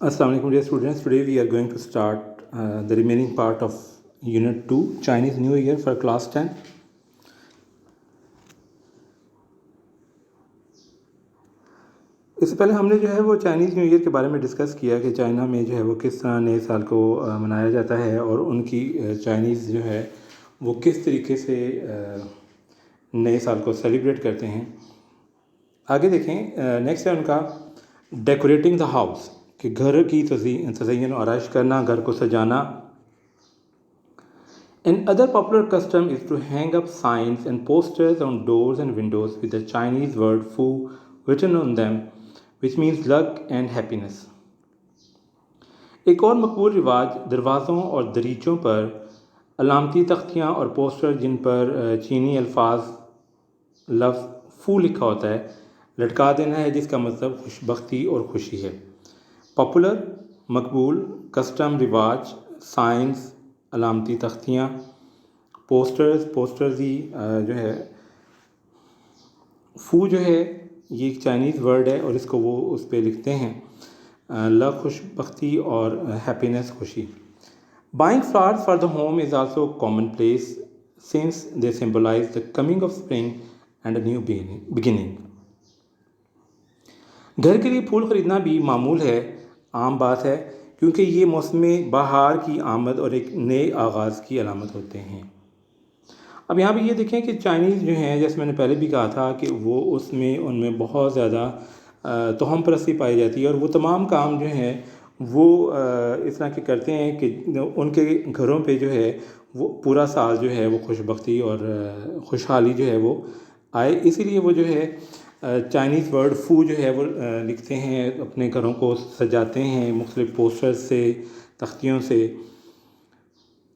Assalamu alaikum dear students. Today we are going to start the remaining part of Unit 2 Chinese New Year for class 10. اس سے پہلے ہم نے جو ہے وہ چائنیز نیو ایئر کے بارے میں ڈسکس کیا کہ چائنا میں جو ہے وہ کس طرح نئے سال کو منایا جاتا ہے اور ان کی چائنیز جو ہے وہ کس طریقے سے نئے سال کو سیلیبریٹ کرتے ہیں. آگے دیکھیں نیکسٹ ہے ان کا ڈیکوریٹنگ دا ہاؤس کہ گھر کی تزئین و آرائش کرنا, گھر کو سجانا. An other popular custom is to hang up signs and posters on doors and windows with the Chinese word Fu written on them, which means luck and happiness. ایک اور مقبول رواج دروازوں اور دریچوں پر علامتی تختیاں اور پوسٹر جن پر چینی الفاظ لفظ فو لکھا ہوتا ہے لٹکا دینا ہے, جس کا مطلب خوش بختی اور خوشی ہے. پاپولر مقبول, کسٹم رواج, سائنس علامتی تختیاں, پوسٹرز ہی جو ہے, فو جو ہے یہ ایک چائنیز ورڈ ہے اور اس کو وہ اس پہ لکھتے ہیں لک خوش بختی اور ہیپینس خوشی. Buying flowers for the home is also commonplace since they symbolize the coming of spring and a new beginning. گھر کے لیے پھول خریدنا بھی معمول ہے, عام بات ہے, کیونکہ یہ موسم بہار کی آمد اور ایک نئے آغاز کی علامت ہوتے ہیں. اب یہاں پہ یہ دیکھیں کہ چائنیز جو ہیں, جیسے میں نے پہلے بھی کہا تھا کہ وہ ان میں بہت زیادہ توہم پرستی پائی جاتی ہے, اور وہ تمام کام جو ہیں وہ اس طرح کے کرتے ہیں کہ ان کے گھروں پہ جو ہے وہ پورا سال جو ہے وہ خوش بختی اور خوشحالی جو ہے وہ آئے. اسی لیے وہ جو ہے چائنیز ورڈ فو جو ہے وہ لکھتے ہیں, اپنے گھروں کو سجاتے ہیں مختلف پوسٹر سے, تختیوں سے.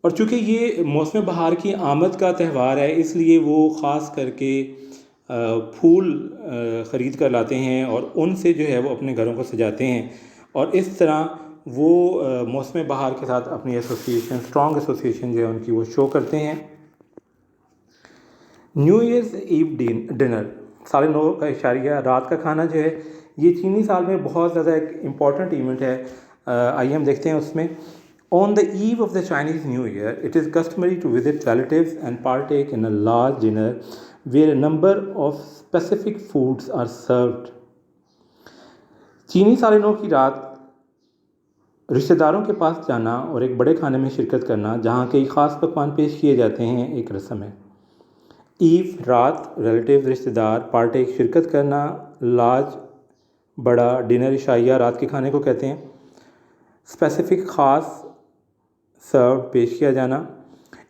اور چونکہ یہ موسم بہار کی آمد کا تہوار ہے, اس لیے وہ خاص کر کے پھول خرید کر لاتے ہیں اور ان سے جو ہے وہ اپنے گھروں کو سجاتے ہیں, اور اس طرح وہ موسم بہار کے ساتھ اپنی اسٹرانگ ایسوسیشن جو ہے ان کی وہ شو کرتے ہیں. نیو ایئرز ایو ڈنر, سال نو کا اشاریہ رات کا کھانا جو ہے یہ چینی سال میں بہت زیادہ ایک امپورٹنٹ ایونٹ ہے. آئیے ہم دیکھتے ہیں اس میں. On the eve of the Chinese New Year, it is customary to visit relatives and partake in a large dinner where a number of specific foods are served. چینی سال نو کی رات رشتہ داروں کے پاس جانا اور ایک بڑے کھانے میں شرکت کرنا جہاں کئی خاص پکوان پیش کیے جاتے ہیں ایک رسم ہے. ایو رات, ریلیٹیوز رشتہ دار, پارٹیک شرکت کرنا, لارج بڑا, ڈنر عشائیہ رات کے کھانے کو کہتے ہیں, اسپیسیفک خاص, سرو پیش کیا جانا.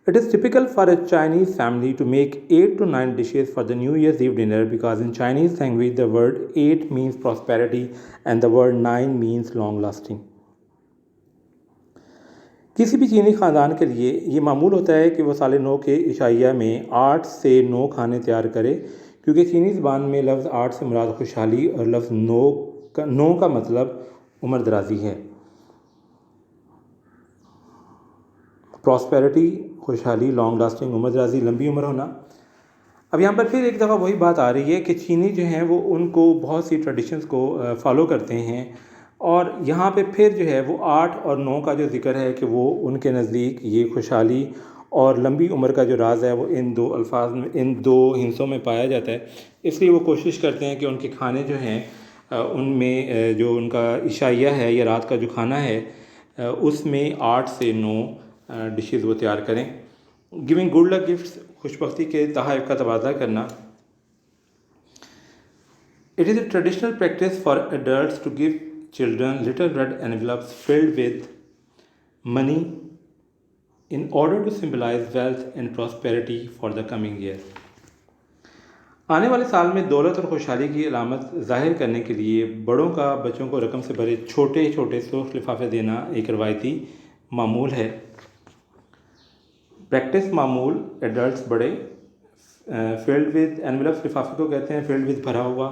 It is typical for a Chinese family to make 8 to 9 dishes for the New Year's Eve dinner because in Chinese language the word 8 means prosperity and the word 9 means long lasting. کسی بھی چینی خاندان کے لیے یہ معمول ہوتا ہے کہ وہ سال نو کے عشائیہ میں 8 سے 9 کھانے تیار کرے, کیونکہ چینی زبان میں لفظ 8 سے مراد خوشحالی اور لفظ 9 کا مطلب عمر درازی ہے. پراسپیرٹی خوشحالی, لانگ لاسٹنگ عمر درازی, لمبی عمر ہونا. اب یہاں پر پھر ایک دفعہ وہی بات آ رہی ہے کہ چینی جو ہیں وہ ان کو بہت سی ٹریڈیشنز کو فالو کرتے ہیں, اور یہاں پہ پھر جو ہے وہ 8 اور 9 کا جو ذکر ہے کہ وہ ان کے نزدیک یہ خوشحالی اور لمبی عمر کا جو راز ہے وہ ان دو الفاظ میں, ان دو ہندسوں میں پایا جاتا ہے. اس لیے وہ کوشش کرتے ہیں کہ ان کے کھانے جو ہیں ان میں جو ان کا عشائیہ ہے یا رات کا جو کھانا ہے اس میں 8 سے 9 ڈشز وہ تیار کریں. گیونگ گڈ لک گفٹس, خوش بختی کے تحائف کا تبادلہ کرنا. It is a traditional practice for adults to give children little red envelopes filled with money in order to symbolize wealth and prosperity for the coming year. آنے والے سال میں دولت اور خوشحالی کی علامت ظاہر کرنے کے لیے بڑوں کا بچوں کو رقم سے بھرے چھوٹے چھوٹے سرخ لفافے دینا ایک روایتی معمول ہے. پریکٹس معمول, ایڈلٹس بڑے, فیلڈ ود انویلپس لفافے کو کہتے ہیں, فیلڈ ود بھرا ہوا,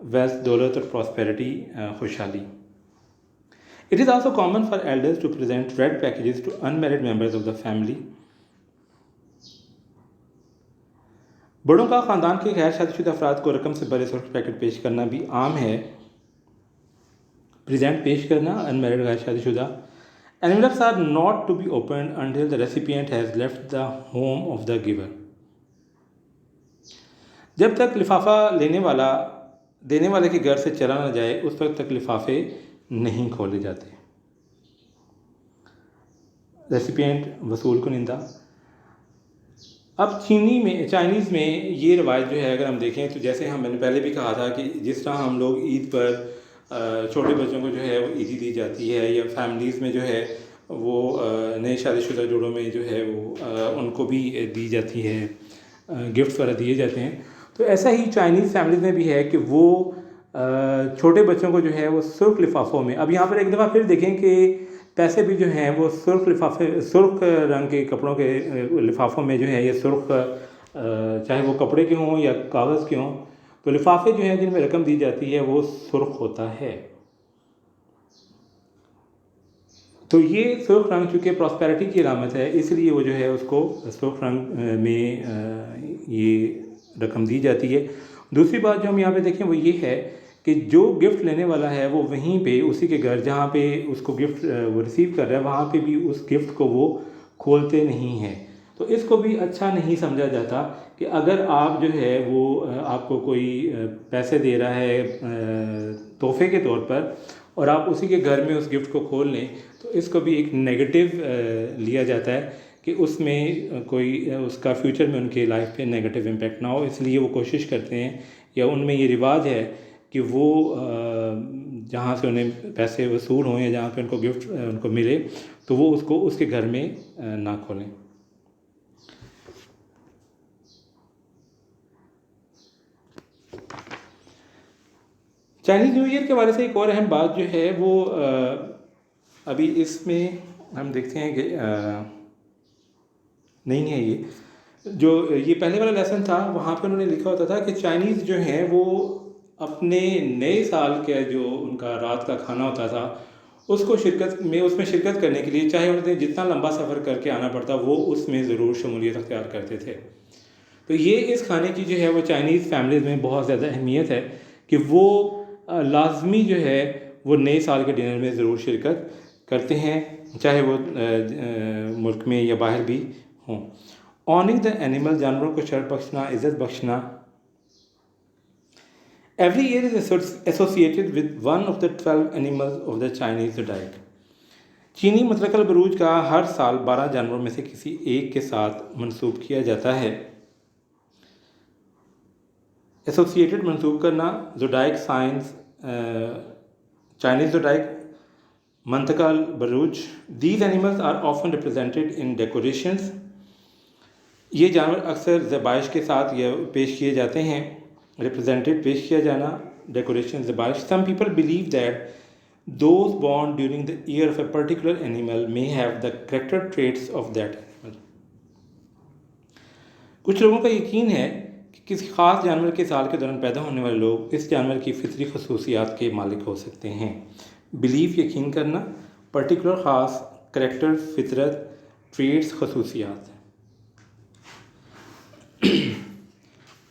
ویلتھ دولت اور پراسپیرٹی خوشحالی. It is also common for elders to present red packages to unmarried members of the family. بڑوں کا خاندان کے غیر شادی شدہ افراد کو رقم سے بھرے سرخ پیکٹ پیش کرنا بھی عام ہے. پریزنٹ پیش کرنا، انمیرڈ غیر شادی شدہ. Envelopes are not to be opened until the recipient has left the home of the giver. جب تک لفافہ دینے والے کے گھر سے چلا نہ جائے اس وقت تک لفافے نہیں کھولے جاتے. ریسیپینٹ وصول کنندہ. اب چائنیز میں یہ روایت جو ہے اگر ہم دیکھیں تو جیسے میں نے پہلے بھی کہا تھا کہ جس طرح ہم لوگ عید پر چھوٹے بچوں کو جو ہے وہ عیدی دی جاتی ہے، یا فیملیز میں جو ہے وہ نئے شادی شدہ جوڑوں میں جو ہے وہ ان کو بھی دی جاتی ہے، گفٹس وغیرہ دیے جاتے ہیں. تو ایسا ہی چائنیز فیملیز میں بھی ہے کہ وہ چھوٹے بچوں کو جو ہے وہ سرخ لفافوں میں، اب یہاں پر ایک دفعہ پھر دیکھیں کہ پیسے بھی جو ہیں وہ سرخ رنگ کے کپڑوں کے لفافوں میں جو ہے یہ سرخ، چاہے وہ کپڑے کے ہوں یا کاغذ کے ہوں، تو لفافے جو ہیں جن میں رقم دی جاتی ہے وہ سرخ ہوتا ہے. تو یہ سرخ رنگ چونکہ پراسپیرٹی کی علامت ہے اس لیے وہ جو ہے اس کو سرخ رنگ میں یہ رقم دی جاتی ہے. دوسری بات جو ہم یہاں پہ دیکھیں وہ یہ ہے کہ جو گفٹ لینے والا ہے وہ وہیں پہ اسی کے گھر جہاں پہ اس کو گفٹ وہ ریسیو کر رہا ہے وہاں پہ بھی اس گفٹ کو وہ کھولتے نہیں ہیں. تو اس کو بھی اچھا نہیں سمجھا جاتا کہ اگر آپ جو ہے وہ آپ کو کوئی پیسے دے رہا ہے تحفے کے طور پر اور آپ اسی کے گھر میں اس گفٹ کو کھول لیں تو اس کو بھی ایک نیگیٹو لیا جاتا ہے کہ اس میں کوئی اس کا فیوچر میں ان کے لائف پہ نیگیٹو امپیکٹ نہ ہو. اس لیے وہ کوشش کرتے ہیں یا ان میں یہ رواج ہے کہ وہ جہاں سے انہیں پیسے وصول ہوں یا جہاں پہ ان کو گفٹ ان کو ملے تو وہ اس کو اس کے گھر میں نہ کھولیں. چائنیز نیو ایئر کے حوالے سے ایک اور اہم بات جو ہے وہ ابھی اس میں ہم دیکھتے ہیں کہ نہیں ہے یہ پہلے والا لیسن تھا وہاں پہ انہوں نے لکھا ہوتا تھا کہ چائنیز جو ہیں وہ اپنے نئے سال کا جو ان کا رات کا کھانا ہوتا تھا اس میں شرکت کرنے کے لیے چاہے انہیں جتنا لمبا سفر کر کے آنا پڑتا وہ اس میں ضرور شمولیت اختیار کرتے تھے. تو یہ اس کھانے کی جو ہے وہ چائنیز فیملیز میں بہت زیادہ اہمیت ہے کہ وہ لازمی جو ہے وہ نئے سال کے ڈنر میں ضرور شرکت کرتے ہیں چاہے وہ ملک میں یا باہر بھی ہوں. آنرنگ دا اینیمل، جانوروں کو شرف بخشنا، عزت بخشنا. Every year is associated with one of the 12 animals of the Chinese zodiac. چینی مطلق البروج کا ہر سال 12 جانوروں میں سے کسی ایک کے ساتھ منسوب کیا جاتا ہے. ایسوسیٹیڈ منسوب کرنا، زوڈائک سائنس، چائنیز زوڈائک، منطقہ البروج. These animals are often represented in decorations. یہ جانور اکثر ذبائح کے ساتھ یہ پیش کیے جاتے ہیں. ریپرزینٹیڈ پیش کیا جانا، ڈیکوریشن، ذبائح. Some people believe that those born during the year of a particular animal may have the character traits of that animal. کچھ لوگوں کا یقین ہے کہ کسی خاص جانور کے سال کے دوران پیدا ہونے والے لوگ اس جانور کی فطری خصوصیات کے مالک ہو سکتے ہیں. بلیف یقین کرنا، پرٹیکولر خاص، کریکٹر فطرت، ٹریٹس خصوصیات.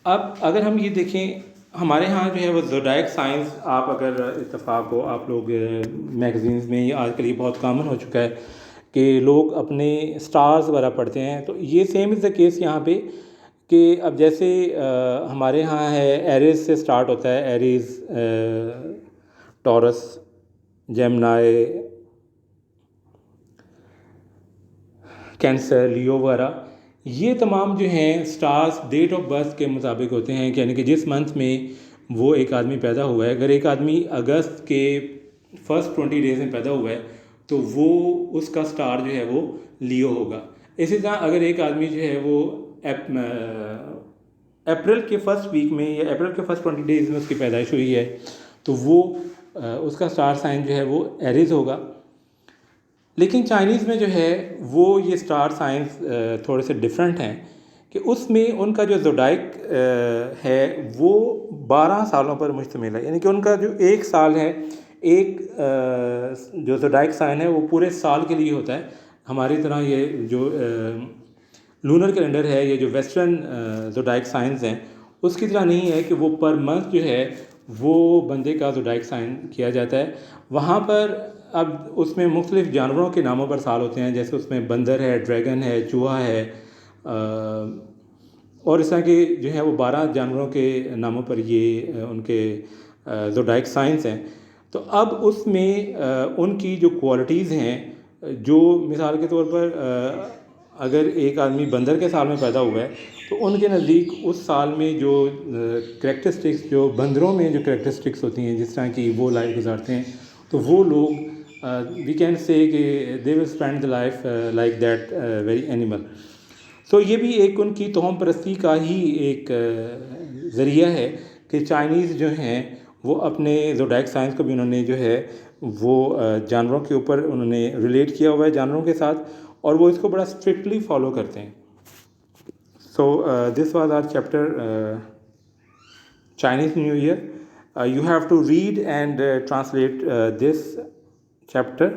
اب اگر ہم یہ دیکھیں ہمارے ہاں جو ہے وہ زوڈائک سائنس، آپ اگر اتفاق ہو آپ لوگ میگزینز میں یہ آج کل یہ بہت کامن ہو چکا ہے کہ لوگ اپنے سٹارز وغیرہ پڑھتے ہیں. تو یہ سیم از دا کیس یہاں پہ کہ اب جیسے ہمارے ہاں ہے ایریز سے سٹارٹ ہوتا ہے، ایریز، ٹورس، جیمنائی، کینسر، لیو وغیرہ. یہ تمام جو ہیں سٹارز ڈیٹ آف برتھ کے مطابق ہوتے ہیں، یعنی کہ جس منتھ میں وہ ایک آدمی پیدا ہوا ہے. اگر ایک آدمی اگست کے فرسٹ 20 ڈیز میں پیدا ہوا ہے تو وہ اس کا سٹار جو ہے وہ لیو ہوگا. اسی طرح اگر ایک آدمی جو ہے وہ اپریل کے فرسٹ ویک میں یا اپریل کے فرسٹ 20 ڈیز میں اس کی پیدائش ہوئی ہے تو وہ اس کا سٹار سائن جو ہے وہ ایریز ہوگا. لیکن چائنیز میں جو ہے وہ یہ سٹار سائنس تھوڑے سے ڈفرینٹ ہیں کہ اس میں ان کا جو زوڈائک ہے وہ 12 سالوں پر مشتمل ہے. یعنی کہ ان کا جو ایک سال ہے، ایک جو زوڈائک سائن ہے وہ پورے سال کے لیے ہوتا ہے. ہماری طرح یہ جو لونر کیلنڈر ہے، یہ جو ویسٹرن زوڈائک سائنس ہیں اس کی طرح نہیں ہے کہ وہ پر منتھ جو ہے وہ بندے کا زوڈائک سائن کیا جاتا ہے. وہاں پر اب اس میں مختلف جانوروں کے ناموں پر سال ہوتے ہیں، جیسے اس میں بندر ہے، ڈریگن ہے، چوہا ہے، اور اس طرح کے جو ہے وہ 12 جانوروں کے ناموں پر یہ ان کے زوڈائک سائنس ہیں. تو اب اس میں ان کی جو کوالٹیز ہیں، جو مثال کے طور پر اگر ایک آدمی بندر کے سال میں پیدا ہوا ہے تو ان کے نزدیک اس سال میں جو کریکٹرسٹکس، جو بندروں میں جو کریکٹرسٹکس ہوتی ہیں، جس طرح کی وہ لائف گزارتے ہیں، تو وہ لوگ وی کین سے کہ they will spend the life like that very animal. تو یہ بھی ایک ان کی توہم پرستی کا ہی ایک ذریعہ ہے کہ چائنیز جو ہیں وہ اپنے زوڈائک سائنس کو بھی انہوں نے جو ہے وہ جانوروں کے اوپر انہوں نے ریلیٹ کیا ہوا ہے، جانوروں کے ساتھ، اور وہ اس کو بڑا اسٹرکٹلی فالو کرتے ہیں. So this was our chapter Chinese New Year. You have to read and translate this chapter